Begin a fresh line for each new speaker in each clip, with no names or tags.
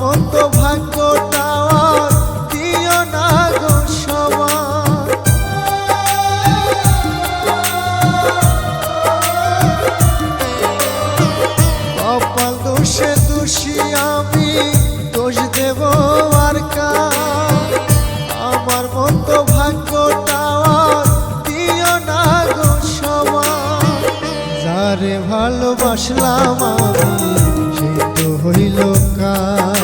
মতো ভাগ্যটা দিও না গো সবার। কপাল দোষে দোষী আমি, দোষ দেব আর কার? আমার মতো ভাগ্যটা দিও না গো সবার। যারে ভালোবাসলাম আমি সে তো হইল কার।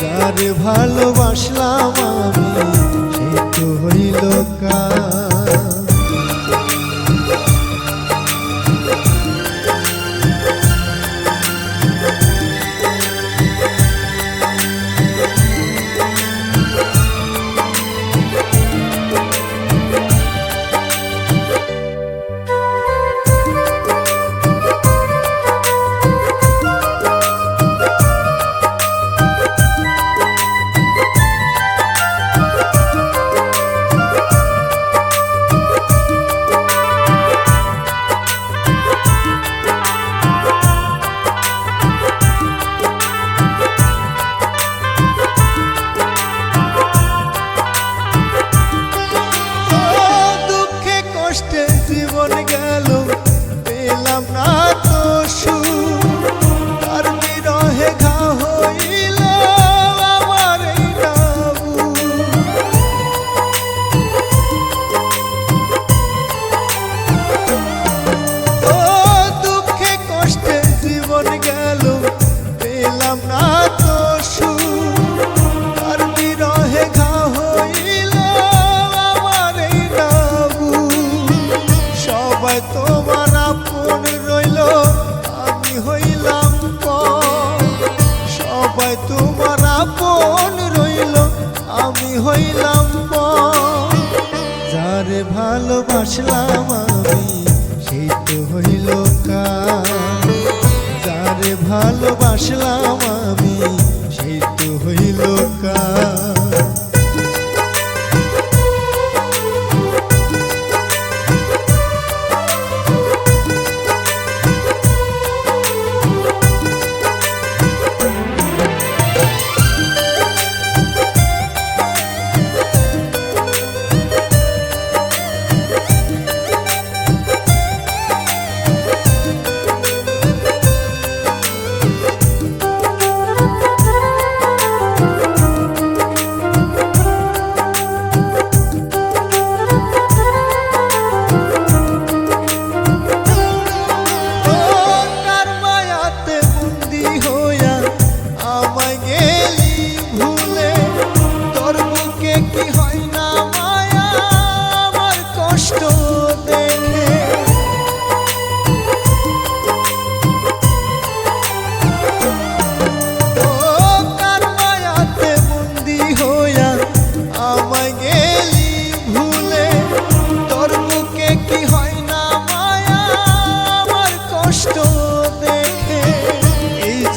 যারে ভালোবাসলাম আমি সে তো হইল কার। জীবন গেল পেলাম না তো সুখ, তার বিরহে ঘা হইল আমার এই বুক। ও দুঃখে কষ্টে জীবন গেল পেলাম না তো সুখ, তার বিরহে ঘা হইল আমার এই সবাই তোমার আপন রইল আমি হইলাম পর। সবাই তোমার আপন রইল আমি হইলাম পর। যারে ভালোবাসলাম আমি সেই তো হইল কার। যারে ভালোবাসলাম আমি সেই তো হইল কার।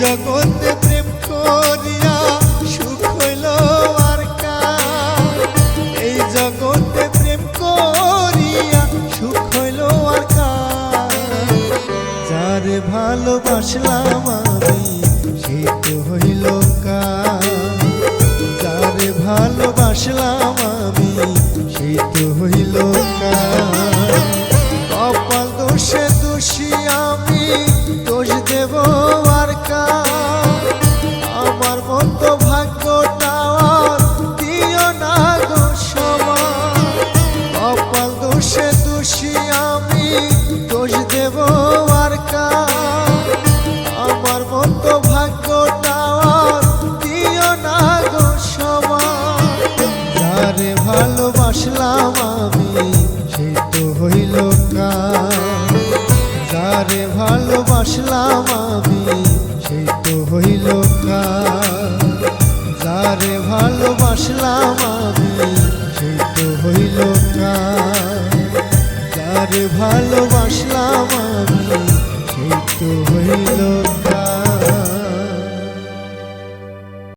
জগতে প্রেম করিয়া সুখ হইল আর কার? এই জগতে প্রেম করিয়া সুখ হইল আর কার? যারে ভালোবাসলাম আমি সেই তো হইল কার। যারে ভালোবাসলাম আমি সেই তো হইল কার। কপাল দোষে দোষী আমি, দোষ দেব আর কার? আমার মতো ভাগ্যটা দিও না গো সবার। কপাল দোষে দোষী আমি, দোষ দেব আর কার? আমার মতো ভাগ্যটা দিও না গো সবার। যারে ভালোবাসলাম আমি সেই তো হইল কার। যারে ভালোবাসলাম আমি সেই তো হইল কার। যারে ভালোবাসলাম আমি সেই তো হইল কার। যারে ভালোবাসলাম আমি সেই তো হইল।